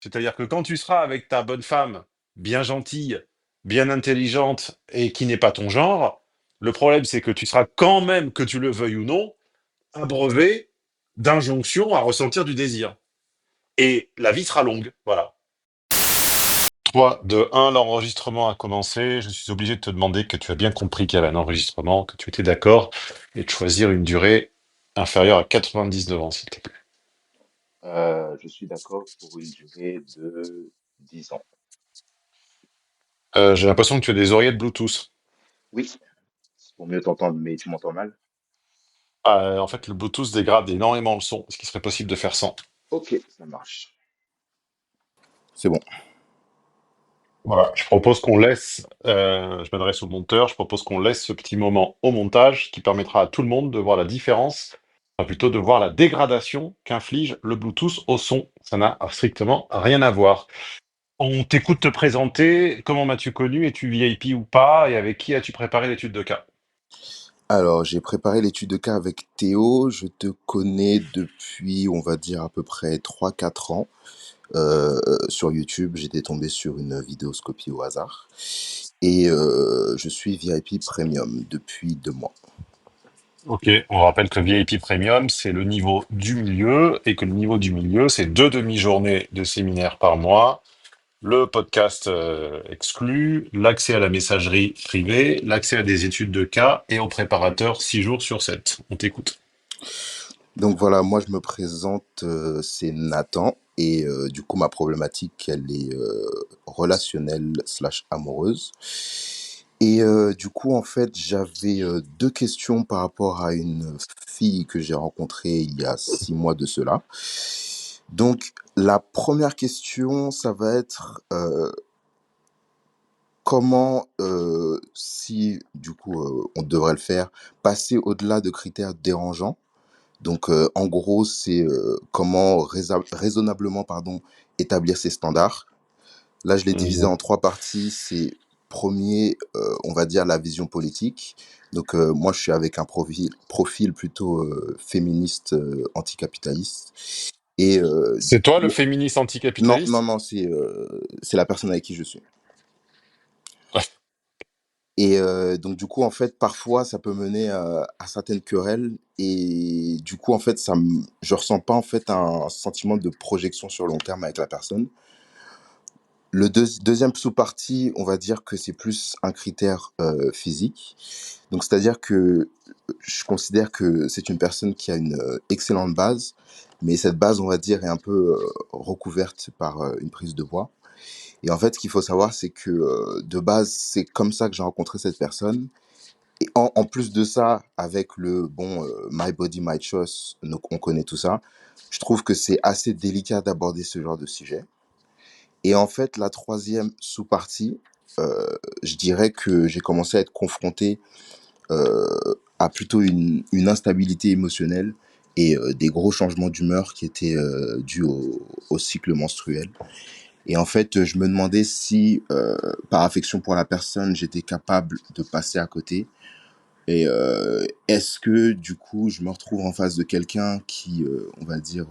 C'est-à-dire que quand tu seras avec ta bonne femme, bien gentille, bien intelligente et qui n'est pas ton genre, le problème c'est que tu seras quand même, que tu le veuilles ou non, abreuvé d'injonctions à ressentir du désir. Et la vie sera longue, voilà. 3, 2, 1, l'enregistrement a commencé. Je suis obligé de te demander que tu as bien compris qu'il y avait un enregistrement, que tu étais d'accord, et de choisir une durée inférieure à 99 ans, s'il te plaît. Je suis d'accord pour une durée de 10 ans. J'ai l'impression que tu as des oreillettes Bluetooth. Oui, c'est pour mieux t'entendre, mais tu m'entends mal? En fait, le Bluetooth dégrade énormément le son. Est-ce qu'il serait possible de faire sans? Ok, ça marche. C'est bon. Voilà, je propose qu'on laisse, je m'adresse au monteur, je propose qu'on laisse ce petit moment au montage qui permettra à tout le monde de voir la différence, enfin plutôt de voir la dégradation qu'inflige le Bluetooth au son. Ça n'a strictement rien à voir. On t'écoute te présenter. Comment m'as-tu connu? Es-tu VIP ou pas? Et avec qui as-tu préparé l'étude de cas? Alors, j'ai préparé l'étude de cas avec Théo. Je te connais depuis, on va dire, à peu près 3 4 ans. Sur YouTube, j'étais tombé sur une vidéoscopie au hasard. Et je suis VIP Premium depuis 2 mois. Ok, on rappelle que VIP Premium, c'est le niveau du milieu, et que le niveau du milieu, c'est 2 demi-journées de séminaire par mois, le podcast exclu, l'accès à la messagerie privée, l'accès à des études de cas et au préparateur 6 jours sur 7. On t'écoute. Donc voilà, moi je me présente, c'est Nathan. Et du coup, ma problématique, elle est relationnelle slash amoureuse. Et du coup, en fait, j'avais 2 questions par rapport à une fille que j'ai rencontrée il y a 6 mois de cela. Donc, la première question, ça va être comment, si du coup on devrait le faire, passer au-delà de critères dérangeants. Donc, en gros, c'est comment raisonnablement pardon, établir ses standards. Là, je l'ai divisé Mhm. en 3 parties. C'est premier, on va dire la vision politique. Donc, moi, je suis avec un profil plutôt féministe, anticapitaliste. Et C'est toi le féministe non, non, anticapitaliste? non, c'est la personne avec qui je suis. Et donc du coup, en fait, parfois, ça peut mener à certaines querelles. Et du coup, en fait, je ressens pas en fait un sentiment de projection sur long terme avec la personne. Le deuxième sous-partie, on va dire que c'est plus un critère physique. Donc, c'est-à-dire que je considère que c'est une personne qui a une excellente base, mais cette base, on va dire, est un peu recouverte par une prise de voix. Et en fait, ce qu'il faut savoir, c'est que de base, c'est comme ça que j'ai rencontré cette personne. Et en plus de ça, avec le bon My Body, My Choice, donc on connaît tout ça, je trouve que c'est assez délicat d'aborder ce genre de sujet. Et en fait, la troisième sous-partie, je dirais que j'ai commencé à être confronté euh, à plutôt une instabilité émotionnelle et des gros changements d'humeur qui étaient dus au cycle menstruel. Et en fait, je me demandais si, par affection pour la personne, j'étais capable de passer à côté. Et est-ce que du coup, je me retrouve en face de quelqu'un qui, on va dire,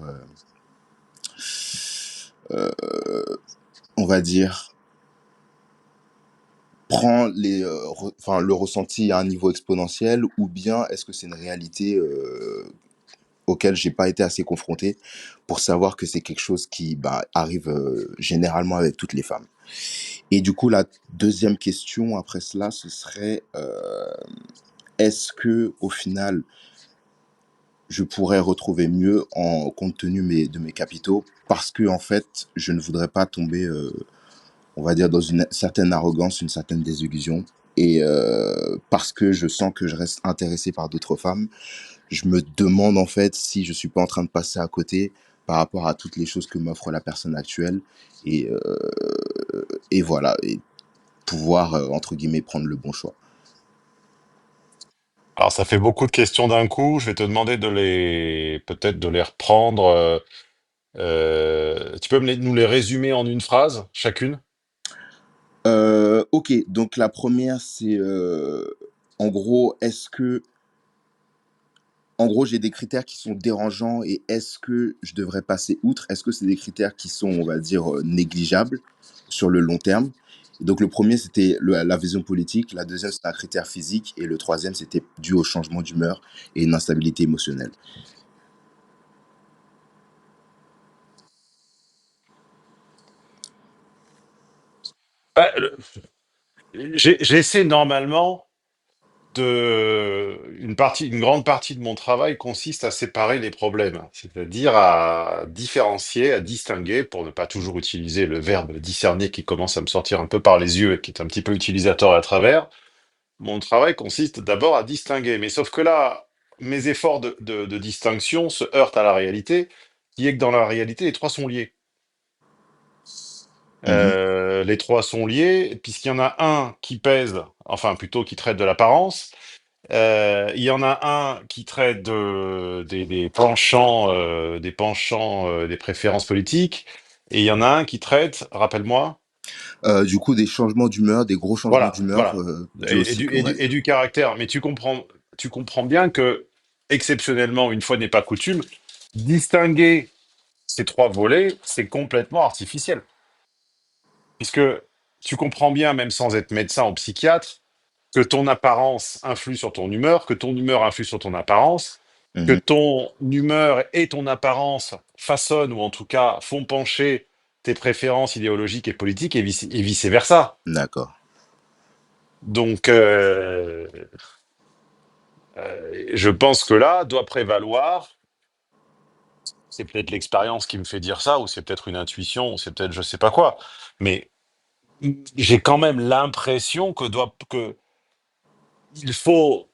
prend le ressenti à un niveau exponentiel, ou bien est-ce que c'est une réalité auquel j'ai pas été assez confronté pour savoir que c'est quelque chose qui bah, arrive généralement avec toutes les femmes. Et du coup, la deuxième question après cela, ce serait est-ce que au final, je pourrais retrouver mieux en compte tenu de mes capitaux, parce que en fait, je ne voudrais pas tomber, on va dire, dans une certaine arrogance, une certaine désillusion. Et parce que je sens que je reste intéressé par d'autres femmes, je me demande en fait si je suis pas en train de passer à côté par rapport à toutes les choses que m'offre la personne actuelle. Et, et voilà, et pouvoir, entre guillemets, prendre le bon choix. Alors, ça fait beaucoup de questions d'un coup. Je vais te demander peut-être de les reprendre. Tu peux nous les résumer en une phrase, chacune? Ok, donc la première, c'est en gros, est-ce que En gros, j'ai des critères qui sont dérangeants et est-ce que je devrais passer outre? Est-ce que c'est des critères qui sont, on va dire, négligeables sur le long terme? Et donc le premier, c'était la vision politique, la deuxième, c'était un critère physique et le troisième, c'était dû au changement d'humeur et une instabilité émotionnelle. Bah, j'essaie normalement une grande partie de mon travail consiste à séparer les problèmes, c'est-à-dire à différencier, à distinguer, pour ne pas toujours utiliser le verbe discerner qui commence à me sortir un peu par les yeux et qui est un petit peu utilisateur à travers. Mon travail consiste d'abord à distinguer, mais sauf que là, mes efforts de distinction se heurtent à la réalité, qui est que dans la réalité, les trois sont liés. Mhm. Les trois sont liés, puisqu'il y en a un qui pèse, enfin plutôt qui traite de l'apparence. Il y en a un qui traite des penchants, des préférences politiques, et il y en a un qui traite, rappelle-moi, Du coup, des changements d'humeur, des gros changements voilà, d'humeur voilà, dus au cycle, ouais. et du caractère. Mais tu comprends bien que, exceptionnellement, une fois n'est pas coutume, distinguer ces trois volets, c'est complètement artificiel. Puisque tu comprends bien, même sans être médecin ou psychiatre, que ton apparence influe sur ton humeur, que ton humeur influe sur ton apparence, que Mhm. ton humeur et ton apparence façonnent, ou en tout cas font pencher tes préférences idéologiques et politiques, et vice-versa. D'accord. Donc, je pense que là doit prévaloir, c'est peut-être l'expérience qui me fait dire ça, ou c'est peut-être une intuition, ou c'est peut-être je sais pas quoi, mais j'ai quand même l'impression que il faut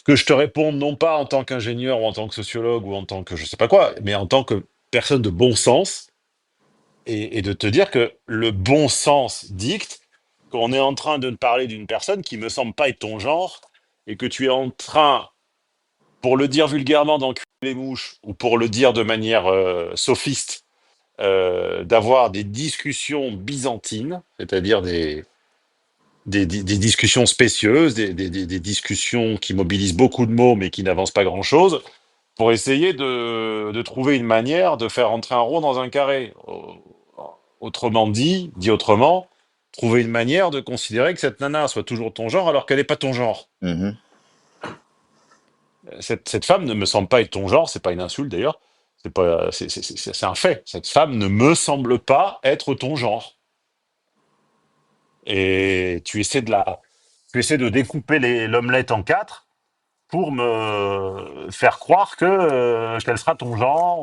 que je te réponde non pas en tant qu'ingénieur ou en tant que sociologue ou en tant que je sais pas quoi, mais en tant que personne de bon sens, et de te dire que le bon sens dicte qu'on est en train de parler d'une personne qui me semble pas être ton genre, et que tu es en train, pour le dire vulgairement, d'enculer les mouches, ou pour le dire de manière sophiste, d'avoir des discussions byzantines, c'est-à-dire des discussions spécieuses, des discussions qui mobilisent beaucoup de mots mais qui n'avancent pas grand-chose, pour essayer de trouver une manière de faire entrer un rond dans un carré. Autrement dit autrement, trouver une manière de considérer que cette nana soit toujours ton genre alors qu'elle n'est pas ton genre. Mhm. Cette femme ne me semble pas être ton genre, c'est pas une insulte d'ailleurs, c'est un fait. Cette femme ne me semble pas être ton genre. Et tu essaies de découper l'omelette en quatre pour me faire croire qu'elle sera ton genre,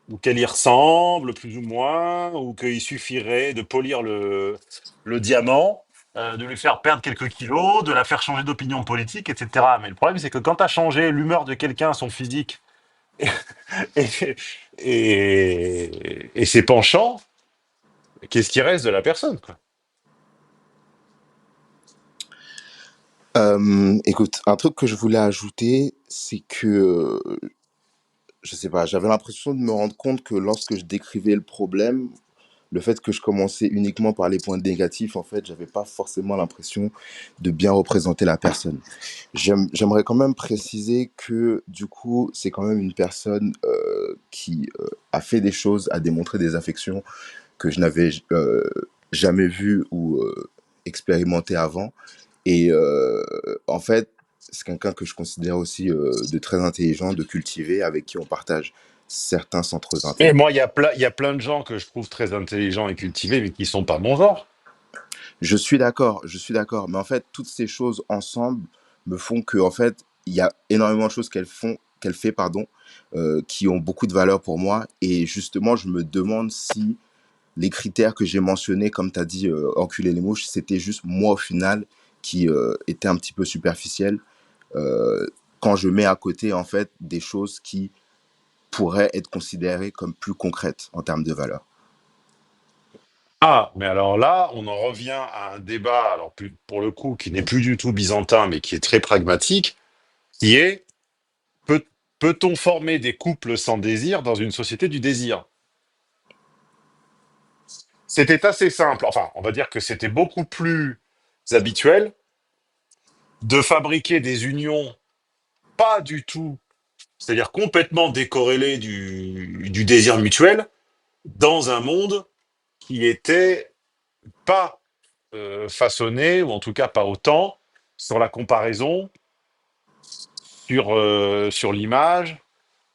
ou qu'elle y ressemble plus ou moins, ou qu'il suffirait de polir le diamant, de lui faire perdre quelques kilos, de la faire changer d'opinion politique, etc. Mais le problème, c'est que quand tu as changé l'humeur de quelqu'un, son physique et, et ses penchants, qu'est-ce qui reste de la personne, quoi? Écoute, un truc que je voulais ajouter, c'est que, je sais pas, j'avais l'impression de me rendre compte que lorsque je décrivais le problème, le fait que je commençais uniquement par les points négatifs, en fait, j'avais pas forcément l'impression de bien représenter la personne. J'aimerais quand même préciser que, du coup, c'est quand même une personne qui a fait des choses, a démontré des affections que je n'avais jamais vues ou expérimentées avant. Et en fait, c'est quelqu'un que je considère aussi de très intelligent, de cultivé, avec qui on partage certains centres Et d'intérêt. moi, il y a plein de gens que je trouve très intelligents et cultivés, mais qui sont pas mon genre. Je suis d'accord. Mais en fait, toutes ces choses ensemble me font que, en fait, il y a énormément de choses qu'elle fait, pardon, qui ont beaucoup de valeur pour moi. Et justement, je me demande si les critères que j'ai mentionnés, comme tu as dit, enculer les mouches, c'était juste moi au final qui était un petit peu superficiel quand je mets à côté, en fait, des choses qui pourraient être considérées comme plus concrètes en termes de valeur. Ah, mais alors là, on en revient à un débat, alors pour le coup, qui n'est plus du tout byzantin, mais qui est très pragmatique, qui est, peut, peut-on former des couples sans désir dans une société du désir? C'était assez simple, enfin, on va dire que c'était beaucoup plus habituel de fabriquer des unions pas du tout, c'est-à-dire complètement décorrélés du désir mutuel, dans un monde qui était pas façonné, ou en tout cas pas autant, sur la comparaison, sur l'image,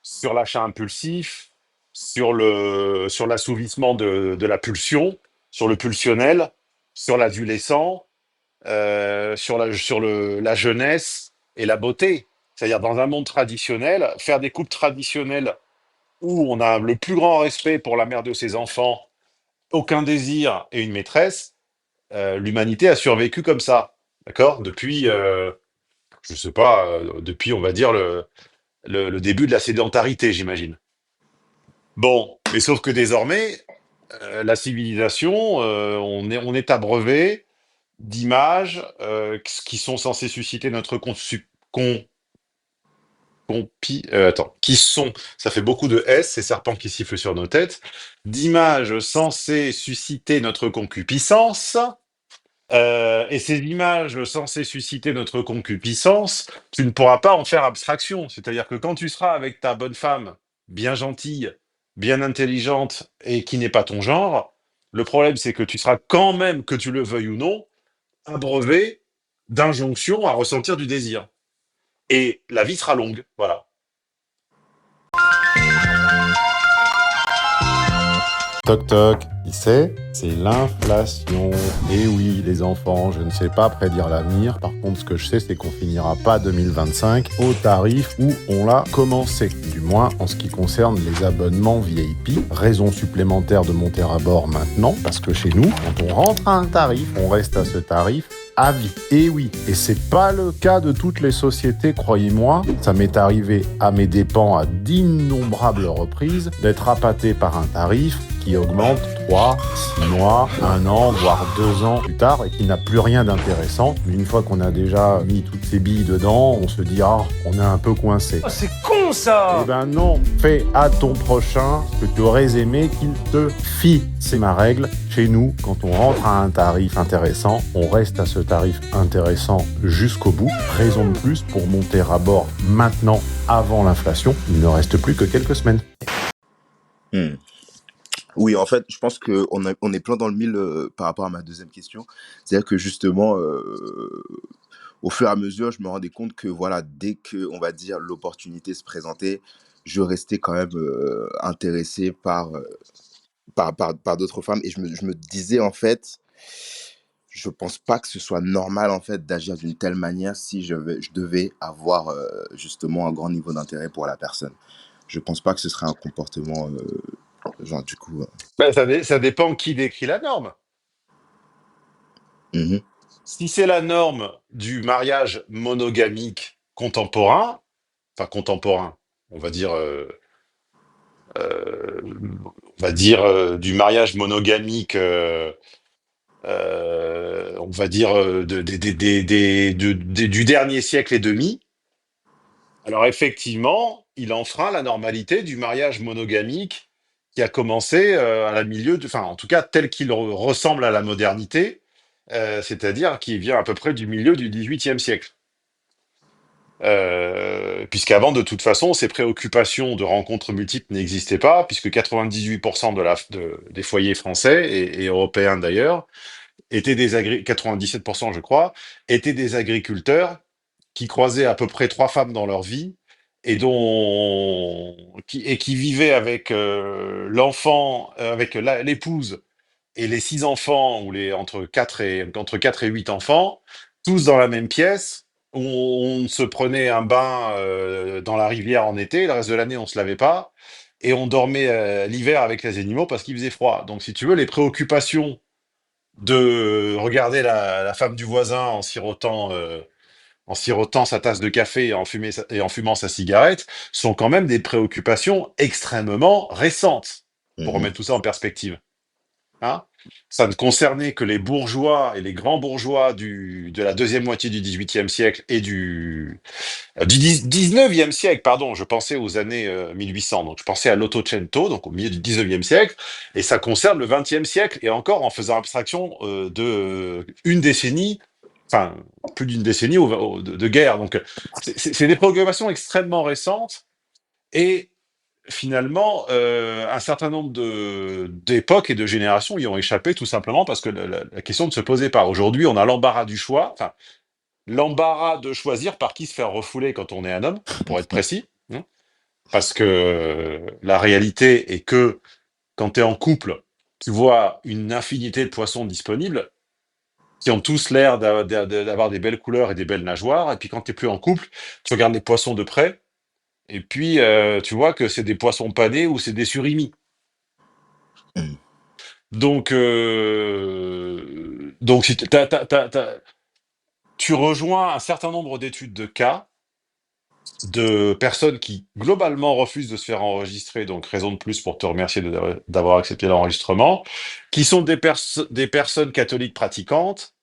sur l'achat impulsif, sur l'assouvissement de la pulsion, sur le pulsionnel, sur l'adolescent, la jeunesse et la beauté. C'est-à-dire, dans un monde traditionnel, faire des couples traditionnels où on a le plus grand respect pour la mère de ses enfants, aucun désir et une maîtresse, l'humanité a survécu comme ça. D'accord? Depuis, je sais pas, depuis, on va dire, le début de la sédentarité, j'imagine. Bon, mais sauf que désormais, la civilisation, on est abreuvé d'images qui sont censées susciter notre attends, qui sont, ça fait beaucoup de S, ces serpents qui sifflent sur nos têtes, d'images censées susciter notre concupiscence. Et ces images censées susciter notre concupiscence, tu ne pourras pas en faire abstraction. C'est-à-dire que quand tu seras avec ta bonne femme, bien gentille, bien intelligente et qui n'est pas ton genre, le problème c'est que tu seras quand même, que tu le veuilles ou non, abreuvé d'injonctions à ressentir du désir. Et la vie sera longue, voilà. Toc toc, qui c'est l'inflation. Et oui, les enfants, je ne sais pas prédire l'avenir. Par contre, ce que je sais, c'est qu'on finira pas 2025 au tarif où on l'a commencé. Du moins, en ce qui concerne les abonnements VIP. Raison supplémentaire de monter à bord maintenant, parce que chez nous, quand on rentre à un tarif, on reste à ce tarif à vie. Et oui, et c'est pas le cas de toutes les sociétés, croyez-moi. Ça m'est arrivé à mes dépens à d'innombrables reprises d'être appâté par un tarif qui augmente 3, 6 mois, 1 an, voire 2 ans plus tard et qui n'a plus rien d'intéressant. Une fois qu'on a déjà mis toutes ces billes dedans, on se dit « Ah, on est un peu coincé ». Oh, c'est con ça! Eh ben non, fais à ton prochain ce que tu aurais aimé qu'il te fît. C'est ma règle. Chez nous, quand on rentre à un tarif intéressant, on reste à ce tarif intéressant jusqu'au bout. Raison de plus pour monter à bord maintenant, avant l'inflation. Il ne reste plus que quelques semaines. Hmm. Oui, en fait, je pense on est plein dans le mille par rapport à ma deuxième question. C'est-à-dire que justement, au fur et à mesure, je me rendais compte que voilà, dès que, on va dire, l'opportunité se présentait, je restais quand même intéressé par d'autres femmes. Et je me disais, en fait, je pense pas que ce soit normal, en fait, d'agir d'une telle manière si je devais avoir justement un grand niveau d'intérêt pour la personne. Je pense pas que ce serait un comportement, genre, du coup. Ben, ça dépend qui décrit la norme. Mhm, Si c'est la norme du mariage monogamique contemporain, enfin contemporain, on va dire, du mariage monogamique, on va dire du dernier siècle et demi. Alors effectivement, il enfreint la normalité du mariage monogamique qui a commencé à la milieu, enfin en tout cas tel qu'il ressemble à la modernité, c'est-à-dire qui vient à peu près du milieu du XVIIIe siècle. Puisqu'avant, de toute façon, ces préoccupations de rencontres multiples n'existaient pas, puisque 98% des foyers français et européens d'ailleurs étaient 97% je crois, étaient des agriculteurs qui croisaient à peu près 3 femmes dans leur vie et qui vivaient avec l'enfant, avec l'épouse et les 6 enfants, ou entre quatre et 8 enfants, tous dans la même pièce, où on se prenait un bain dans la rivière en été, le reste de l'année on se lavait pas, et on dormait l'hiver avec les animaux parce qu'il faisait froid. Donc si tu veux, les préoccupations de regarder la femme du voisin en sirotant sa tasse de café et en fumant sa cigarette sont quand même des préoccupations extrêmement récentes, pour mhm, remettre tout ça en perspective. Hein. Ça ne concernait que les bourgeois et les grands bourgeois de la deuxième moitié du XVIIIe siècle et du XIXe siècle, pardon, je pensais aux années 1800, donc je pensais à l'Ottocento, donc au milieu du XIXe siècle, et ça concerne le XXe siècle, et encore en faisant abstraction de une décennie enfin, plus d'une décennie de guerre. Donc, c'est des préoccupations extrêmement récentes et finalement, un certain nombre d'époques et de générations y ont échappé tout simplement parce que la question ne se posait pas. Aujourd'hui, on a l'embarras du choix, enfin, l'embarras de choisir par qui se faire refouler quand on est un homme, pour être précis. Hein, parce que la réalité est que quand tu es en couple, tu vois une infinité de poissons disponibles qui ont tous l'air d'avoir des belles couleurs et des belles nageoires. Et puis quand tu n'es plus en couple, tu regardes les poissons de près et puis tu vois que c'est des poissons panés ou c'est des surimi. Mm. Donc si tu rejoins un certain nombre d'études de cas de personnes qui globalement refusent de se faire enregistrer, donc raison de plus pour te remercier d'avoir accepté l'enregistrement, qui sont des personnes catholiques pratiquantes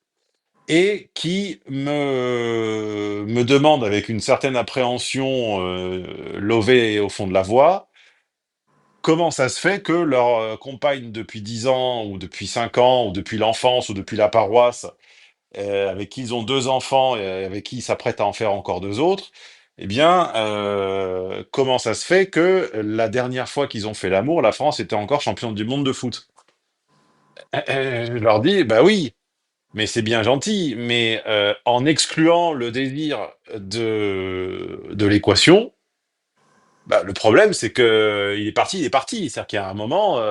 et qui me demandent avec une certaine appréhension lovée au fond de la voix, comment ça se fait que leur compagne depuis 10 ans ou depuis 5 ans ou depuis l'enfance ou depuis la paroisse avec qui ils ont 2 enfants et avec qui ils s'apprêtent à en faire encore 2 autres, eh bien, comment ça se fait que la dernière fois qu'ils ont fait l'amour, la France était encore championne du monde de foot? Je leur dis: «Bah oui, mais c'est bien gentil, mais en excluant le désir de l'équation, bah, le problème c'est qu'il est parti, il est parti». C'est-à-dire qu'il y a un moment,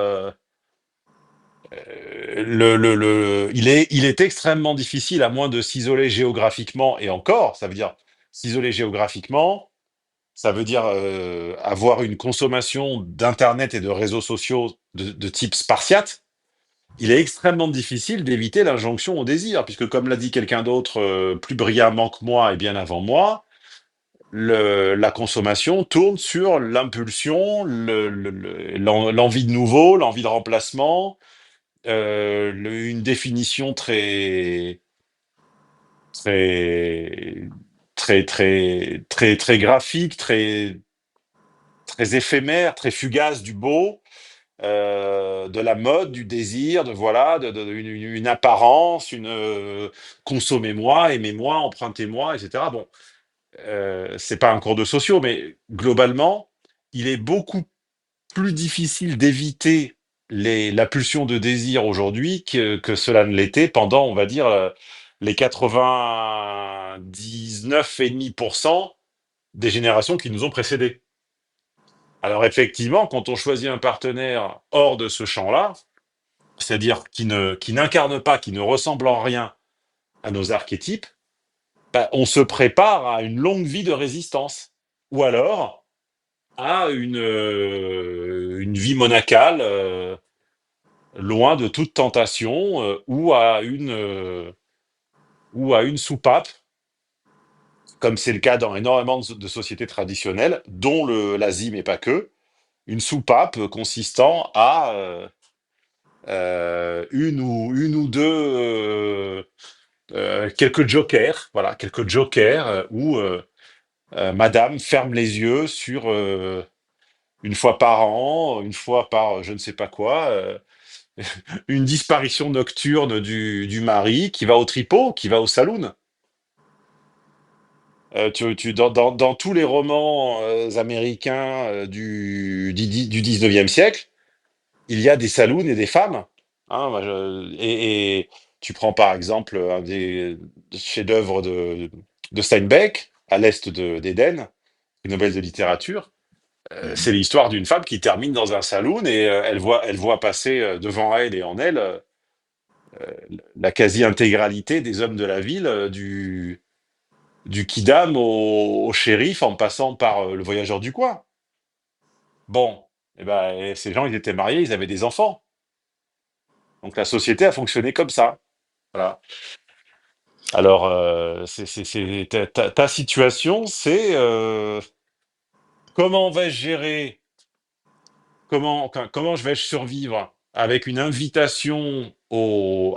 il est extrêmement difficile, à moins de s'isoler géographiquement, et encore, ça veut dire s'isoler géographiquement, ça veut dire avoir une consommation d'Internet et de réseaux sociaux de type spartiate. Il est extrêmement difficile d'éviter l'injonction au désir, puisque comme l'a dit quelqu'un d'autre plus brillamment que moi et bien avant moi, la consommation tourne sur l'impulsion, l'envie de nouveau, l'envie de remplacement, une définition très, très graphique, très éphémère, très fugace du beau, de la mode, du désir, de voilà, une apparence, consommez-moi, aimez-moi, empruntez-moi, etc. Bon, c'est pas un cours de sociaux, mais globalement, il est beaucoup plus difficile d'éviter la pulsion de désir aujourd'hui que cela ne l'était pendant, on va dire, les 99,5% des générations qui nous ont précédés. Alors effectivement, quand on choisit un partenaire hors de ce champ-là, c'est-à-dire qui n'incarne pas, qui ne ressemble en rien à nos archétypes, bah, on se prépare à une longue vie de résistance. Ou alors à une vie monacale, loin de toute tentation, ou à une soupape, comme c'est le cas dans énormément de sociétés traditionnelles, dont l'Asie, mais pas que, une soupape consistant à une ou deux, quelques jokers, voilà, quelques jokers où Madame ferme les yeux sur une fois par an, une fois par je ne sais pas quoi, une disparition nocturne du mari qui va au tripot, qui va au saloon. Dans tous les romans américains du 19e siècle, il y a des saloons et des femmes. Hein, et tu prends par exemple un des chefs-d'œuvre de Steinbeck, à l'est d'Éden, prix Nobel de littérature. Mhm. C'est l'histoire d'une femme qui termine dans un saloon et elle voit passer devant elle et en elle la quasi-intégralité des hommes de la ville, du kidam au shérif, en passant par le voyageur du coin. Bon, eh ben, ces gens, ils étaient mariés, ils avaient des enfants. Donc la société a fonctionné comme ça. Voilà. Alors, ta situation, c'est comment vais-je gérer, comment je vais survivre avec une invitation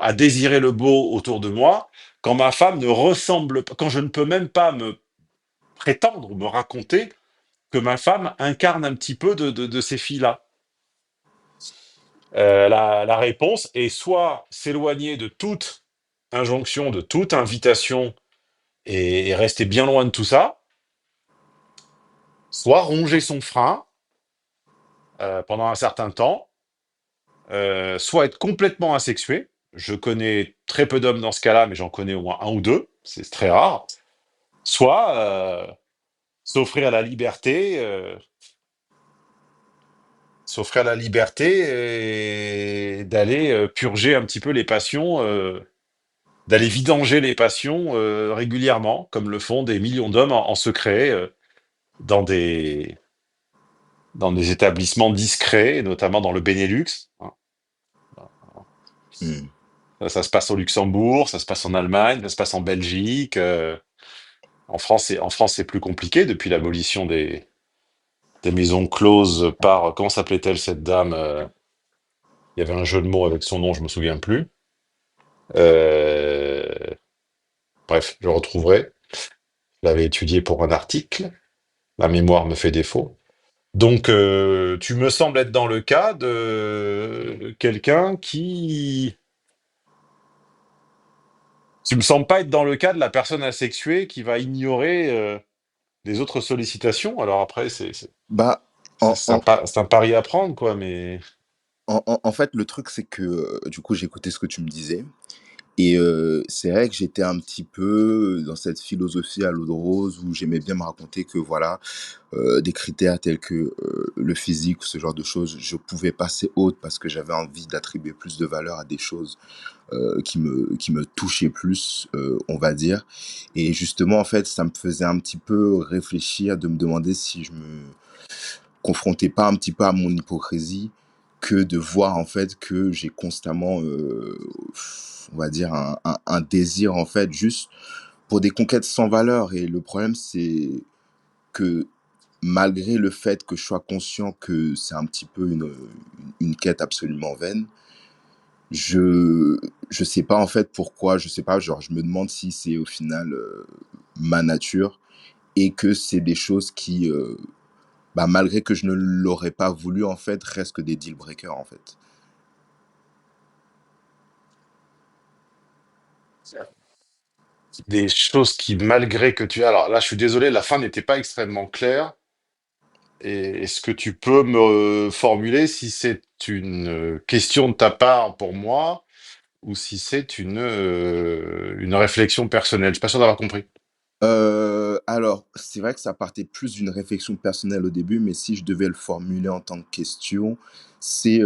à désirer le beau autour de moi, quand ma femme ne ressemble pas, quand je ne peux même pas me prétendre ou me raconter que ma femme incarne un petit peu de ces filles-là. La réponse est soit s'éloigner de toute injonction de toute invitation et rester bien loin de tout ça, soit ronger son frein pendant un certain temps, soit être complètement asexué. Je connais très peu d'hommes dans ce cas-là, mais j'en connais au moins un ou deux, c'est très rare. Soit s'offrir la liberté, s'offrir la liberté et d'aller purger un petit peu les passions, d'aller vidanger les passions régulièrement, comme le font des millions d'hommes en secret dans des, dans des établissements discrets, notamment dans le Benelux, hein. Hmm. Ça se passe au Luxembourg, ça se passe en Allemagne, ça se passe en Belgique. En France, c'est plus compliqué depuis l'abolition des maisons closes par... Comment s'appelait-elle cette dame il y avait un jeu de mots avec son nom, je me souviens plus. Euh, Bref, je retrouverai. Je l'avais étudié pour un article. La mémoire me fait défaut. Donc, tu me sembles être dans le cas de quelqu'un qui... Tu me sembles pas être dans le cas de la personne asexuée qui va ignorer les autres sollicitations. Alors après, Bah, en, en, c'est un pari à prendre, quoi, mais... en fait, le truc, c'est que du coup, j'ai écouté ce que tu me disais. Et c'est vrai que j'étais un petit peu dans cette philosophie à l'eau de rose où j'aimais bien me raconter que voilà, des critères tels que le physique ou ce genre de choses, je pouvais passer haute parce que j'avais envie d'attribuer plus de valeur à des choses qui me touchaient plus, on va dire. Et justement, en fait, ça me faisait un petit peu réfléchir, de me demander si je me confrontais pas un petit peu à mon hypocrisie, que de voir en fait que j'ai constamment, on va dire, un désir en fait juste pour des conquêtes sans valeur. Et le problème, c'est que malgré le fait que je sois conscient que c'est un petit peu une quête absolument vaine, je je sais pas en fait pourquoi, je sais pas, genre je me demande si c'est au final ma nature et que c'est des choses qui, bah, malgré que je ne l'aurais pas voulu en fait, restent que des deal breakers en fait. Des choses qui, malgré que tu... Alors là, je suis désolé, la fin n'était pas extrêmement claire. Et est-ce que tu peux me formuler si c'est une question de ta part pour moi ou si c'est une réflexion personnelle? Je suis pas sûr d'avoir compris. Alors, c'est vrai que ça partait plus d'une réflexion personnelle au début, mais si je devais le formuler en tant que question, c'est,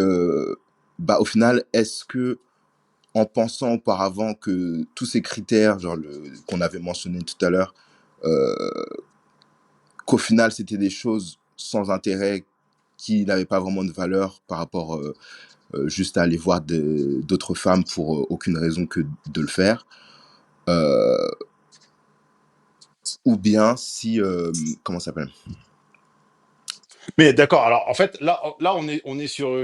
bah, au final, est-ce que en pensant auparavant que tous ces critères, genre le qu'on avait mentionné tout à l'heure, heu, qu'au final, c'était des choses sans intérêt, qui n'avaient pas vraiment de valeur par rapport, juste à aller voir d'autres femmes pour, aucune raison que de le faire. Heu, ou bien si, comment ça s'appelle? Mais d'accord, alors en fait, là on est sur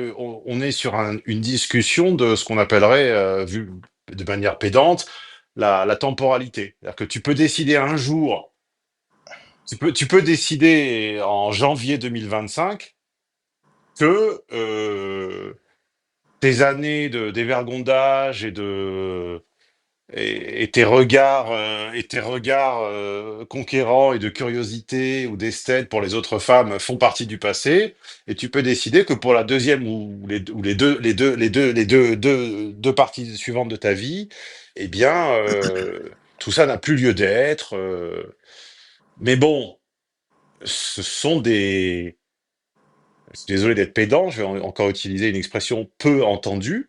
une discussion de ce qu'on appellerait, vu de manière pédante, la temporalité. C'est-à-dire que tu peux décider un jour, tu peux décider en janvier 2025 que tes années de dévergondage et tes regards conquérants et de curiosité ou d'esthète pour les autres femmes font partie du passé, et tu peux décider que pour la deuxième ou deux parties suivantes de ta vie, eh bien, tout ça n'a plus lieu d'être. Mais bon, ce sont des... Je suis désolé d'être pédant, je vais encore utiliser une expression peu entendue.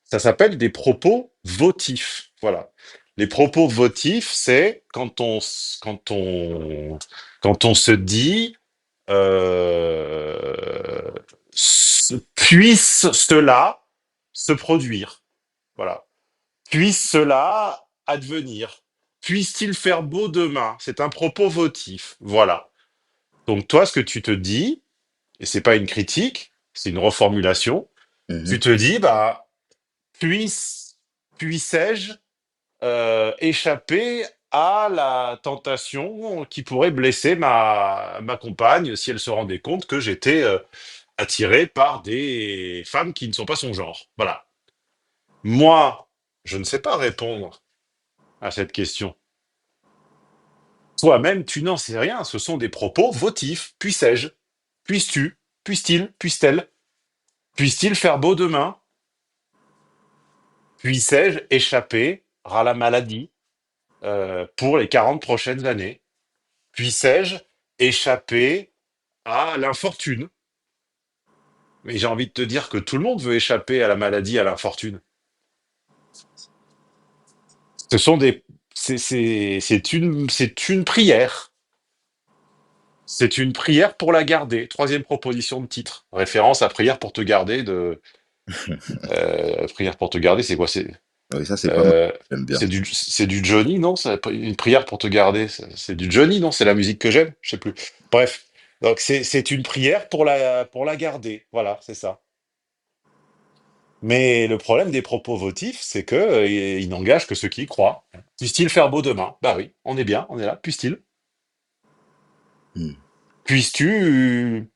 Ça s'appelle des propos votifs. Voilà. Les propos votifs, c'est quand on se dit euh, puisse cela se produire. Voilà. Puisse cela advenir. Puisse-t-il faire beau demain? C'est un propos votif. Voilà. Donc toi, ce que tu te dis, et c'est pas une critique, c'est une reformulation, tu Mmh. te dis, bah, puisse, puissais-je échapper à la tentation qui pourrait blesser ma compagne si elle se rendait compte que j'étais attiré par des femmes qui ne sont pas son genre. Voilà. Moi, je ne sais pas répondre. à cette question. Toi-même, tu n'en sais rien. Ce sont des propos votifs. Puissais-je? Puisses-tu? Puisse-t-il? Puisse-t-elle? Puisse-t-il faire beau demain? Puissais-je échapper à la maladie pour les 40 prochaines années? Puissais-je échapper à l'infortune? Mais j'ai envie de te dire que tout le monde veut échapper à la maladie, à l'infortune. Ce sont des, c'est une prière. C'est une prière pour la garder. Troisième proposition de titre. Référence à prière pour te garder de, prière pour te garder, c'est quoi? Oui, ça, c'est pas mal. Euh, J'aime bien. c'est du Johnny, non? Une prière pour te garder. C'est du Johnny, non? C'est la musique que j'aime? Je sais plus. Bref. Donc c'est une prière pour la garder. Voilà, c'est ça. Mais le problème des propos votifs, c'est que ils n'engagent que ceux qui y croient. Puisse-t-il faire beau demain? Bah oui, on est bien, on est là. Puisse-t-il? Hmm. Puisses-tu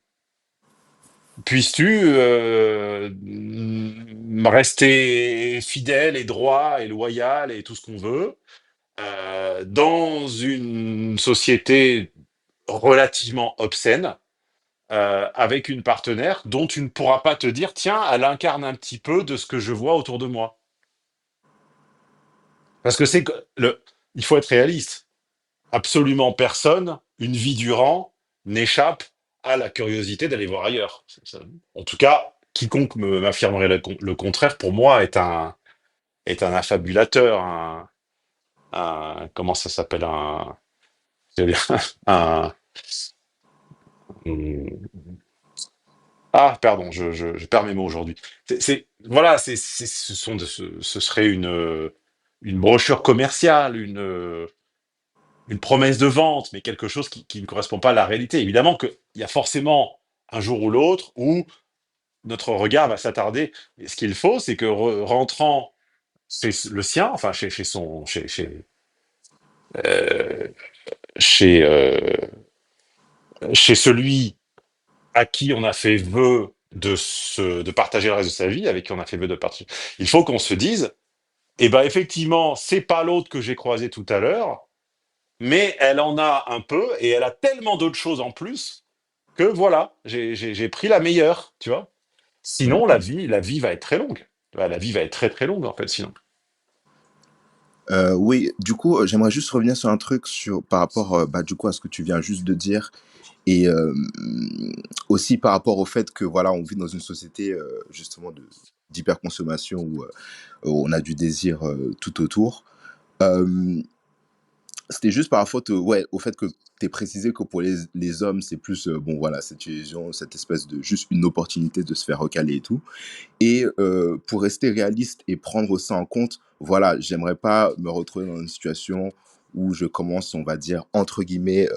rester fidèle et droit et loyal et tout ce qu'on veut dans une société relativement obscène avec une partenaire dont tu ne pourras pas te dire, tiens, elle incarne un petit peu de ce que je vois autour de moi. Parce que il faut être réaliste. Absolument personne, une vie durant, n'échappe à la curiosité d'aller voir ailleurs. En tout cas, quiconque m'affirmerait le contraire, pour moi, est un affabulateur, comment ça s'appelle, un, ah, pardon, je perds mes mots aujourd'hui. Voilà, ce serait une brochure commerciale, une promesse de vente, mais quelque chose qui ne correspond pas à la réalité. Évidemment qu'il y a forcément un jour ou l'autre où notre regard va s'attarder. Et ce qu'il faut, c'est que rentrant chez le sien, enfin euh, chez, chez celui à qui on a fait vœu de partager le reste de sa vie, avec qui on a fait vœu de partager, il faut qu'on se dise, eh ben effectivement, c'est pas l'autre que j'ai croisé tout à l'heure, mais elle en a un peu et elle a tellement d'autres choses en plus que voilà, j'ai pris la meilleure, tu vois. Sinon, Hmm. la vie va être très longue. La vie va être très très longue en fait, sinon. Oui, du coup, j'aimerais juste revenir sur un truc par rapport, bah, du coup, à ce que tu viens juste de dire. Et aussi par rapport au fait que, voilà, on vit dans une société, justement, d'hyperconsommation où on a du désir tout autour. Euh, C'était juste par rapport ouais, au fait que tu précisé que pour les hommes, c'est plus, bon, voilà, cette espèce de juste une opportunité de se faire recaler et tout. Et pour rester réaliste et prendre ça en compte, voilà, j'aimerais pas me retrouver dans une situation où je commence, on va dire, entre guillemets,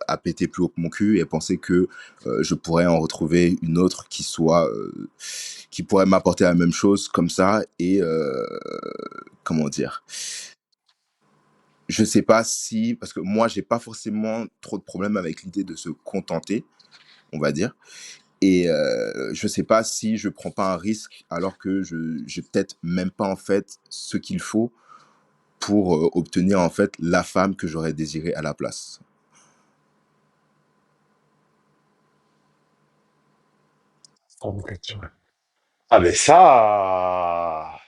à péter plus haut que mon cul et penser que je pourrais en retrouver une autre qui pourrait m'apporter la même chose comme ça. Et comment dire, je sais pas si, parce que moi, j'ai pas forcément trop de problèmes avec l'idée de se contenter, on va dire. Et je sais pas si je prends pas un risque alors que j'ai peut-être même pas en fait ce qu'il faut pour obtenir en fait la femme que j'aurais désirée à la place. Ah ben ça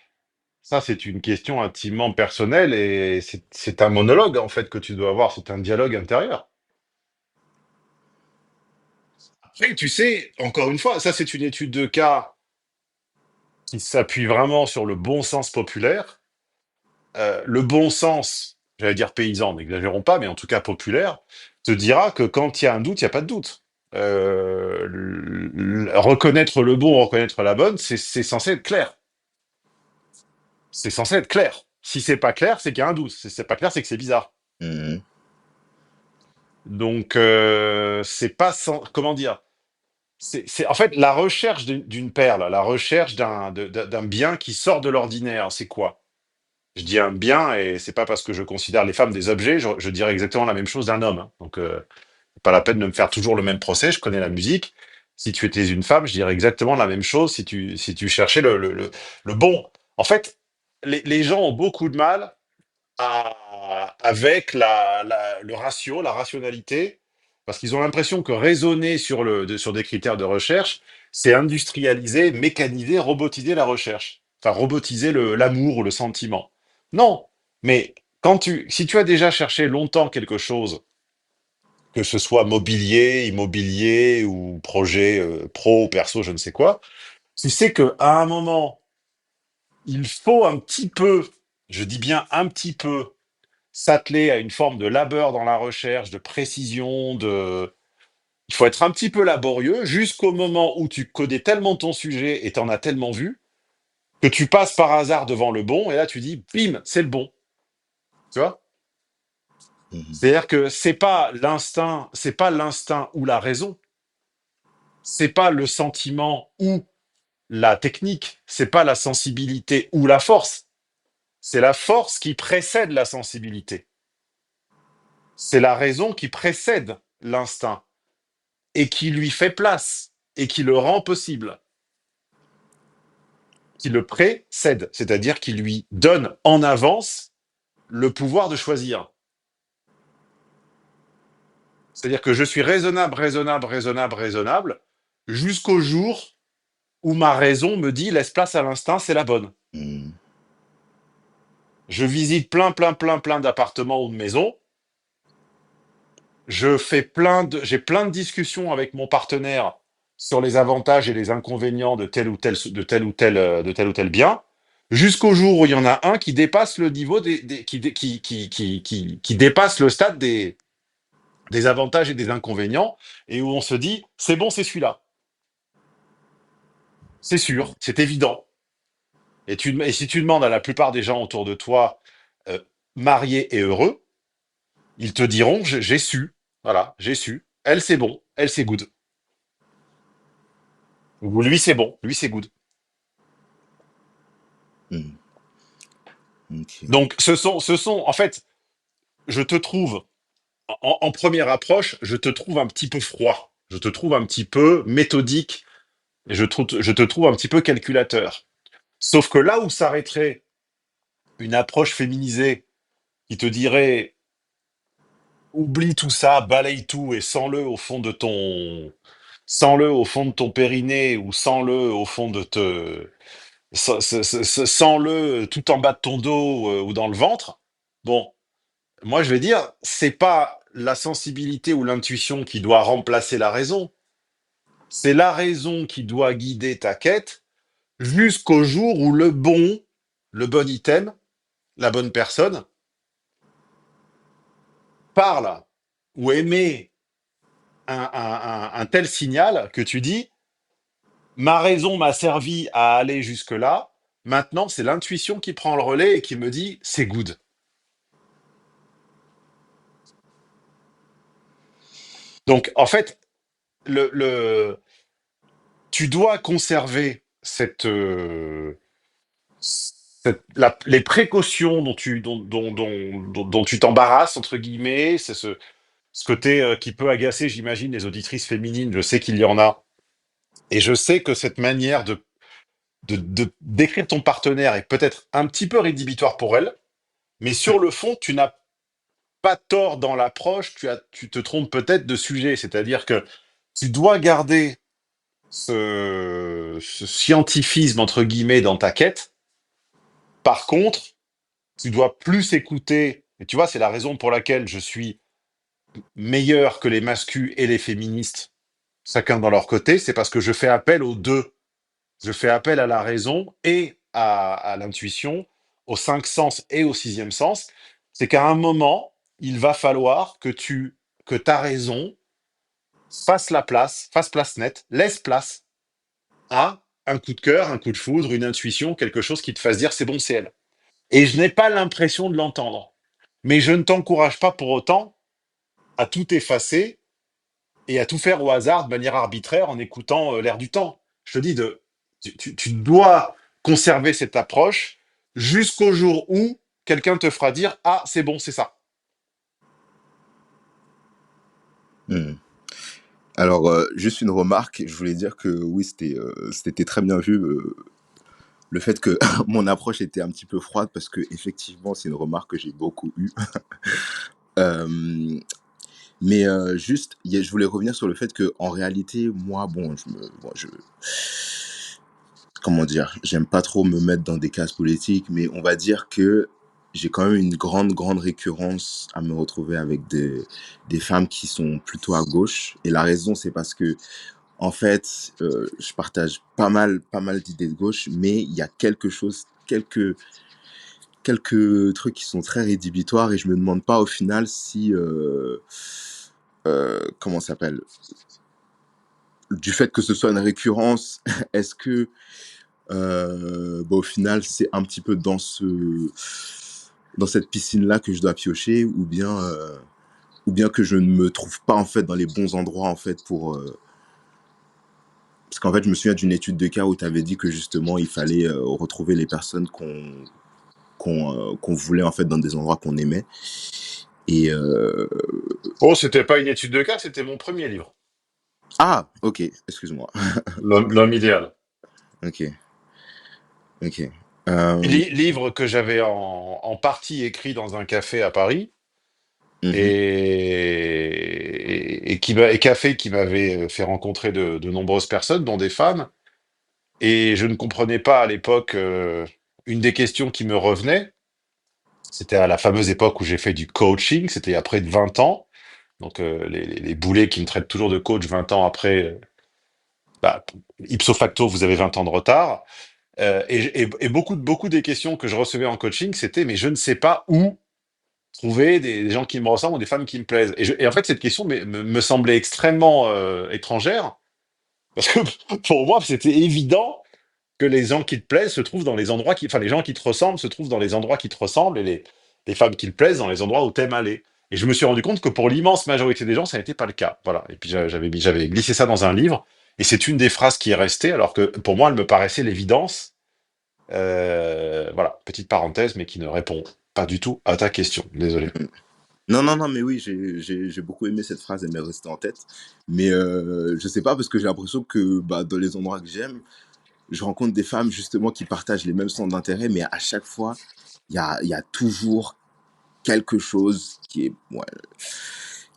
c'est une question intimement personnelle et c'est un monologue en fait que tu dois avoir, c'est un dialogue intérieur. Après, tu sais, encore une fois, ça c'est une étude de cas qui s'appuie vraiment sur le bon sens populaire. Le bon sens, j'allais dire paysan, n'exagérons pas, mais en tout cas populaire, te dira que quand il y a un doute, il n'y a pas de doute. Reconnaître le bon, reconnaître la bonne, c'est censé être clair. C'est censé être clair. Si c'est pas clair, c'est qu'il y a un doute. Si c'est pas clair, c'est que c'est bizarre. Mhm. Donc, c'est pas sans, comment dire, en fait la recherche d'une perle, la recherche d'un bien qui sort de l'ordinaire. C'est quoi? Je dis un bien et c'est pas parce que je considère les femmes des objets, je dirais exactement la même chose d'un homme, hein. Donc, pas la peine de me faire toujours le même procès. Je connais la musique. Si tu étais une femme, je dirais exactement la même chose si tu cherchais le bon. En fait, les gens ont beaucoup de mal avec le ratio, la rationalité, parce qu'ils ont l'impression que raisonner sur des critères de recherche, c'est industrialiser, mécaniser, robotiser la recherche. Enfin, robotiser l'amour ou le sentiment. Non, mais si tu as déjà cherché longtemps quelque chose, que ce soit mobilier, immobilier ou projet pro ou perso, je ne sais quoi, tu sais qu'à un moment, il faut un petit peu, je dis bien un petit peu, s'atteler à une forme de labeur dans la recherche, de précision, il faut être un petit peu laborieux jusqu'au moment où tu connais tellement ton sujet et t'en as tellement vu que tu passes par hasard devant le bon et là tu dis, bim, c'est le bon. Tu vois? Mhm. C'est-à-dire que c'est pas l'instinct ou la raison, c'est pas le sentiment ou la technique, c'est pas la sensibilité ou la force. C'est la force qui précède la sensibilité. C'est la raison qui précède l'instinct et qui lui fait place et qui le rend possible, qui le précède, c'est-à-dire qui lui donne en avance le pouvoir de choisir. C'est-à-dire que je suis raisonnable, raisonnable, raisonnable, raisonnable, jusqu'au jour où ma raison me dit laisse place à l'instinct, c'est la bonne. Mhm. Je visite plein, plein, plein, plein d'appartements ou de maisons. J'ai plein de discussions avec mon partenaire sur les avantages et les inconvénients de tel ou tel bien, jusqu'au jour où il y en a un qui dépasse le niveau qui dépasse le stade des avantages et des inconvénients, et où on se dit, c'est bon, c'est celui-là. C'est sûr, c'est évident. Et si tu demandes à la plupart des gens autour de toi, euh, mariés et heureux, ils te diront, j'ai su. Voilà, j'ai su. Elle, c'est bon. Elle, c'est good. Ou lui, c'est bon. Lui, c'est good. Mhm. Ok. Donc, en fait, je te trouve, en première approche, je te trouve un petit peu froid. Je te trouve un petit peu méthodique. Et je te trouve un petit peu calculateur. Sauf que là où s'arrêterait une approche féminisée qui te dirait, oublie tout ça, balaye tout et sens-le au fond de ton périnée ou sens-le au fond de sens-le tout en bas de ton dos ou dans le ventre. Bon, moi je vais dire, c'est pas la sensibilité ou l'intuition qui doit remplacer la raison, c'est la raison qui doit guider ta quête jusqu'au jour où le bon item, la bonne personne, parle ou émet un tel signal que tu dis, ma raison m'a servi à aller jusque-là, maintenant c'est l'intuition qui prend le relais et qui me dit, c'est good. Donc en fait, le tu dois conserver les précautions dont tu t'embarrasses, entre guillemets, c'est ce côté qui peut agacer, j'imagine, les auditrices féminines, je sais qu'il y en a, et je sais que cette manière de décrire ton partenaire est peut-être un petit peu rédhibitoire pour elle, mais sur le fond, tu n'as pas tort dans l'approche, tu te trompes peut-être de sujet, c'est-à-dire que tu dois garder ce scientifisme, entre guillemets, dans ta quête. Par contre, tu dois plus écouter, et tu vois, c'est la raison pour laquelle je suis meilleur que les masculins et les féministes, chacun dans leur côté, c'est parce que je fais appel aux deux. Je fais appel à la raison et à l'intuition, aux cinq sens et au sixième sens. C'est qu'à un moment, il va falloir que ta raison fasse place nette, laisse place à un coup de cœur, un coup de foudre, une intuition, quelque chose qui te fasse dire c'est bon, c'est elle. Et je n'ai pas l'impression de l'entendre. Mais je ne t'encourage pas pour autant à tout effacer et à tout faire au hasard de manière arbitraire en écoutant l'air du temps. Je te dis, tu dois conserver cette approche jusqu'au jour où quelqu'un te fera dire ah, c'est bon, c'est ça. Mhm. Alors, juste une remarque, je voulais dire que oui, c'était très bien vu le fait que mon approche était un petit peu froide parce que effectivement c'est une remarque que j'ai beaucoup eue. Hem, mais juste, je voulais revenir sur le fait que en réalité, moi, bon, comment dire? J'aime pas trop me mettre dans des cases politiques, mais on va dire que j'ai quand même une grande, grande récurrence à me retrouver avec des femmes qui sont plutôt à gauche. Et la raison, c'est parce que, en fait, je partage pas mal d'idées de gauche, mais il y a quelque chose, quelques trucs qui sont très rédhibitoires et je me demande pas au final si, comment ça s'appelle? Du fait que ce soit une récurrence, est-ce que bah, au final, c'est un petit peu dans cette piscine-là que je dois piocher ou bien que je ne me trouve pas, en fait, dans les bons endroits, en fait, parce qu'en fait, je me souviens d'une étude de cas où tu avais dit que justement, il fallait, retrouver les personnes qu'on voulait, en fait, dans des endroits qu'on aimait et Oh, c'était pas une étude de cas, c'était mon premier livre. ah! OK, excuse-moi. L'homme idéal. OK, OK. Hem, Livre que j'avais en partie écrit dans un café à Paris mmh et café qui m'avait fait rencontrer de nombreuses personnes, dont des femmes. Et je ne comprenais pas à l'époque une des questions qui me revenait. C'était à la fameuse époque où j'ai fait du coaching, c'était il y a près de 20 ans. Donc les boulets qui me traitent toujours de coach 20 ans après, bah, ipso facto, vous avez 20 ans de retard. Et beaucoup des questions que je recevais en coaching, c'était mais je ne sais pas où trouver des gens qui me ressemblent ou des femmes qui me plaisent. Et en fait, cette question me semblait extrêmement étrangère, parce que pour moi, c'était évident que les gens qui te plaisent se trouvent dans les endroits qui, enfin, les gens qui te ressemblent se trouvent dans les endroits qui te ressemblent et les femmes qui te plaisent dans les endroits où t'aimes aller. Et je me suis rendu compte que pour l'immense majorité des gens, ça n'était pas le cas. Voilà. Et puis j'avais glissé ça dans un livre et c'est une des phrases qui est restée, alors que pour moi, elle me paraissait l'évidence. Voilà, petite parenthèse, mais qui ne répond pas du tout à ta question. Désolé. Non, non, non, mais oui, j'ai beaucoup aimé cette phrase, elle m'est restée en tête. Mais je sais pas, parce que j'ai l'impression que bah, dans les endroits que j'aime, je rencontre des femmes justement qui partagent les mêmes centres d'intérêt, mais à chaque fois, il y a toujours quelque chose qui est, ouais,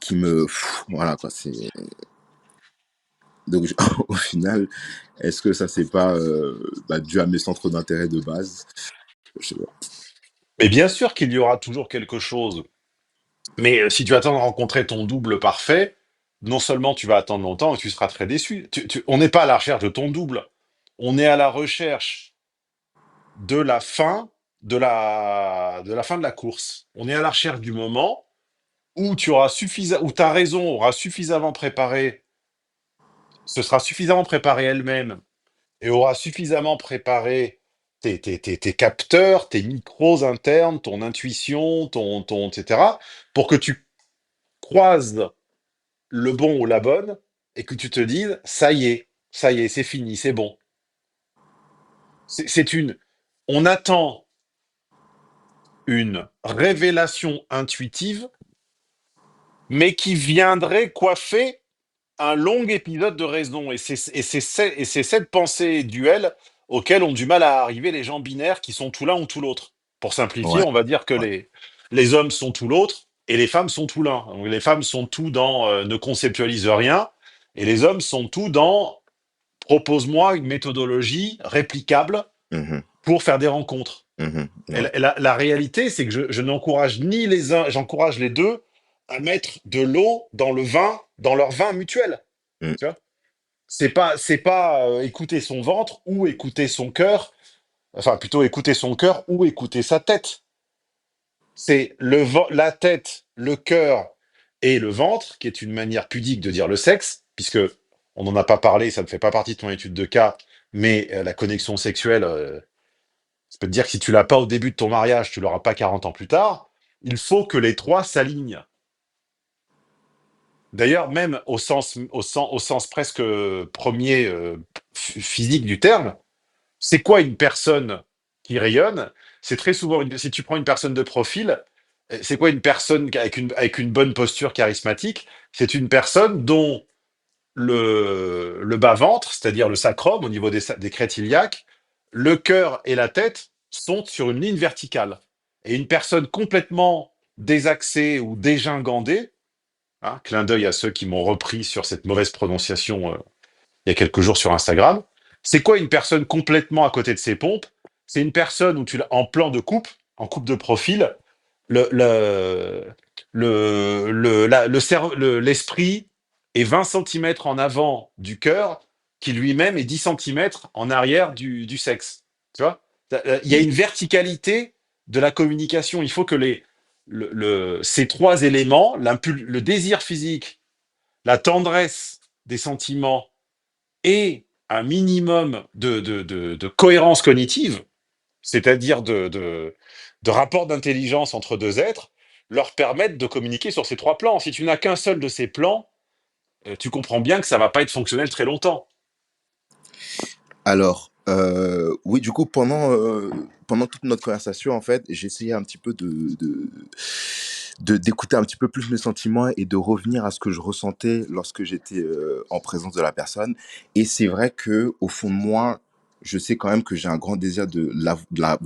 qui me. Voilà, quoi. Donc, au final, est-ce que ça, c'est pas bah, dû à mes centres d'intérêt de base? Je sais pas. Mais bien sûr qu'il y aura toujours quelque chose. Mais si tu attends de rencontrer ton double parfait, non seulement tu vas attendre longtemps, mais tu seras très déçu. On n'est pas à la recherche de ton double. On est à la recherche de la fin de la fin de la course. On est à la recherche du moment où où ta raison aura suffisamment préparé, se sera suffisamment préparée elle-même et aura suffisamment préparé tes capteurs, tes micros internes, ton intuition, etc., pour que tu croises le bon ou la bonne et que tu te dises, ça y est, c'est fini, c'est bon. C'est une. On attend une révélation intuitive, mais qui viendrait coiffer un long épisode de raison. Et c'est cette pensée duel auquel ont du mal à arriver les gens binaires qui sont tout l'un ou tout l'autre. Pour simplifier, Ouais, on va dire que ouais. les hommes sont tout l'autre et les femmes sont tout l'un. Donc les femmes sont tout dans ne conceptualise rien et les hommes sont tout dans propose-moi une méthodologie réplicable Mhm, pour faire des rencontres. Et ouais. la réalité, c'est que je n'encourage ni les uns, j'encourage les deux à mettre de l'eau dans le vin, dans leur vin mutuel. Mm, Tu vois, c'est pas écouter son ventre ou écouter son cœur, enfin plutôt écouter son cœur ou écouter sa tête. C'est la tête, le cœur et le ventre, qui est une manière pudique de dire le sexe, puisque on n'en a pas parlé, ça ne fait pas partie de ton étude de cas, mais la connexion sexuelle, je peux te dire que si tu l'as pas au début de ton mariage, tu l'auras pas 40 ans plus tard. Il faut que les trois s'alignent. D'ailleurs, même au sens presque premier physique du terme, c'est quoi une personne qui rayonne? C'est très souvent, si tu prends une personne de profil, c'est quoi une personne avec une bonne posture charismatique? C'est une personne dont le bas-ventre, c'est-à-dire le sacrum au niveau des crêtes iliaques, le cœur et la tête sont sur une ligne verticale. Et une personne complètement désaxée ou dégingandée, hein, clin d'œil à ceux qui m'ont repris sur cette mauvaise prononciation il y a quelques jours sur Instagram, c'est quoi une personne complètement à côté de ses pompes? C'est une personne où tu l'as en plan de coupe, en coupe de profil, le, le, l'esprit est 20 centimètres en avant du cœur, qui lui-même est 10 centimètres en arrière du sexe. Tu vois? Il y a une verticalité de la communication. Il faut que ces trois éléments, le désir physique, la tendresse des sentiments et un minimum de cohérence cognitive, c'est-à-dire de rapport d'intelligence entre deux êtres, leur permettent de communiquer sur ces trois plans. Si tu n'as qu'un seul de ces plans, tu comprends bien que ça va pas être fonctionnel très longtemps. Alors, oui, du coup, pendant toute notre conversation, en fait, j'ai essayé un petit peu d'écouter un petit peu plus mes sentiments et de revenir à ce que je ressentais lorsque j'étais en présence de la personne. Et c'est vrai que au fond de moi, je sais quand même que j'ai un grand désir de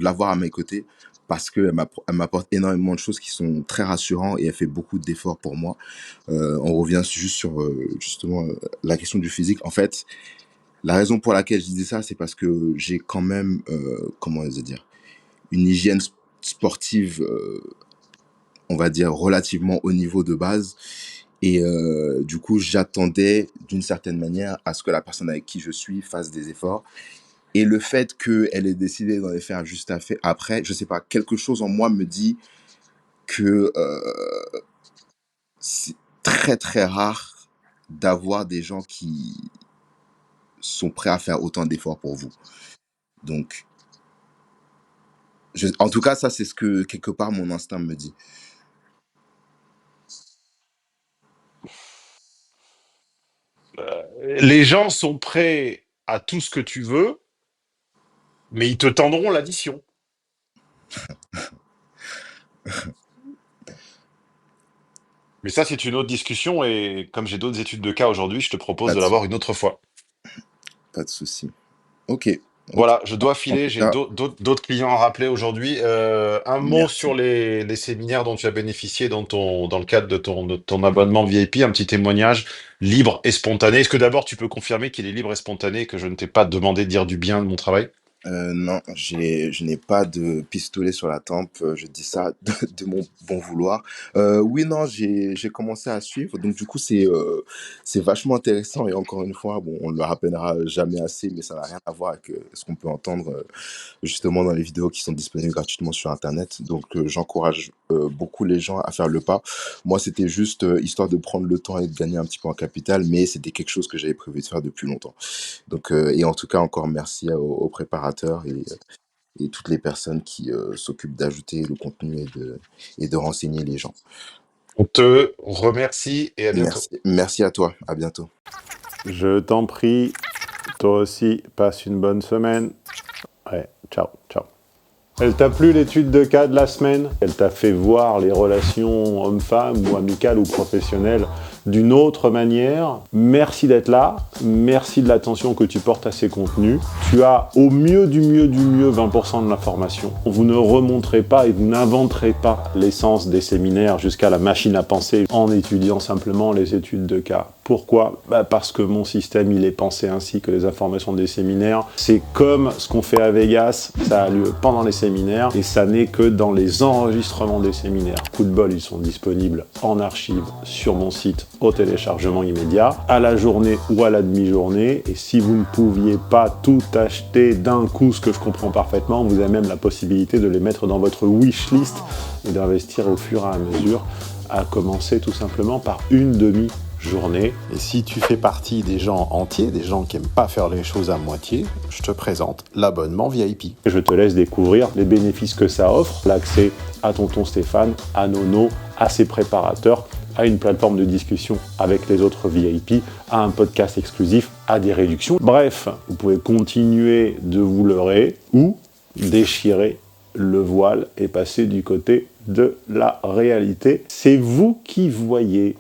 l'avoir à mes côtés parce qu'elle elle m'apporte énormément de choses qui sont très rassurantes et elle fait beaucoup d'efforts pour moi. On revient juste sur justement la question du physique. En fait, la raison pour laquelle je disais ça, c'est parce que j'ai quand même, comment je vais dire, une hygiène sportive, on va dire, relativement haut niveau de base. Et du coup, j'attendais d'une certaine manière à ce que la personne avec qui je suis fasse des efforts. Et le fait qu'elle ait décidé d'en faire juste après, je sais pas, quelque chose en moi me dit que c'est très très rare d'avoir des gens qui sont prêts à faire autant d'efforts pour vous. Donc, en tout cas, ça, c'est ce que, quelque part, mon instinct me dit. Les gens sont prêts à tout ce que tu veux, mais ils te tendront l'addition. Mais ça, c'est une autre discussion et comme j'ai d'autres études de cas aujourd'hui, je te propose Pas de de, sou- l'avoir une autre fois. pas de souci. Ok. Ok. Voilà, je dois En filer, tout j'ai cas, d'autres clients à rappeler aujourd'hui. Un mot sur merci. les séminaires dont tu as bénéficié dans le cadre de ton abonnement VIP, un petit témoignage libre et spontané. Est-ce que d'abord tu peux confirmer qu'il est libre et spontané et que je ne t'ai pas demandé de dire du bien de mon travail? Non, je n'ai pas de pistolet sur la tempe. Je dis ça de mon bon vouloir. Oui, non, j'ai commencé à suivre. Donc, du coup, c'est vachement intéressant. Et encore une fois, bon, on ne le rappellera jamais assez, mais ça n'a rien à voir avec ce qu'on peut entendre justement dans les vidéos qui sont disponibles gratuitement sur Internet. Donc, j'encourage beaucoup les gens à faire le pas. Moi, c'était juste histoire de prendre le temps et de gagner un petit peu en capital, mais c'était quelque chose que j'avais prévu de faire depuis longtemps. Donc, et en tout cas, encore merci aux préparateurs et toutes les personnes qui s'occupent d'ajouter le contenu et de renseigner les gens. On te remercie et à bientôt. Merci à toi. À bientôt. Je t'en prie, toi aussi, passe une bonne semaine. Ouais, ciao, ciao. Elle t'a plu l'étude de cas de la semaine? Elle t'a fait voir les relations hommes-femmes ou amicales ou professionnelles d'une autre manière? Merci d'être là, merci de l'attention que tu portes à ces contenus. Tu as au mieux du mieux du mieux 20% de l'information. Vous ne remonterez pas et vous n'inventerez pas l'essence des séminaires jusqu'à la machine à penser en étudiant simplement les études de cas. Pourquoi? Parce que mon système, il est pensé ainsi que les informations des séminaires. C'est comme ce qu'on fait à Vegas, ça a lieu pendant les séminaires et ça n'est que dans les enregistrements des séminaires. Coup de bol, ils sont disponibles en archive sur mon site au téléchargement immédiat, à la journée ou à la demi-journée. Et si vous ne pouviez pas tout acheter d'un coup, ce que je comprends parfaitement, vous avez même la possibilité de les mettre dans votre wishlist et d'investir au fur et à mesure, à commencer tout simplement par une demi-journée. Et si tu fais partie des gens entiers, des gens qui n'aiment pas faire les choses à moitié, je te présente l'abonnement VIP. Je te laisse découvrir les bénéfices que ça offre, l'accès à tonton Stéphane, à Nono, à ses préparateurs, à une plateforme de discussion avec les autres VIP, à un podcast exclusif, à des réductions. Bref, vous pouvez continuer de vous leurrer ou déchirer le voile et passer du côté de la réalité. C'est vous qui voyez.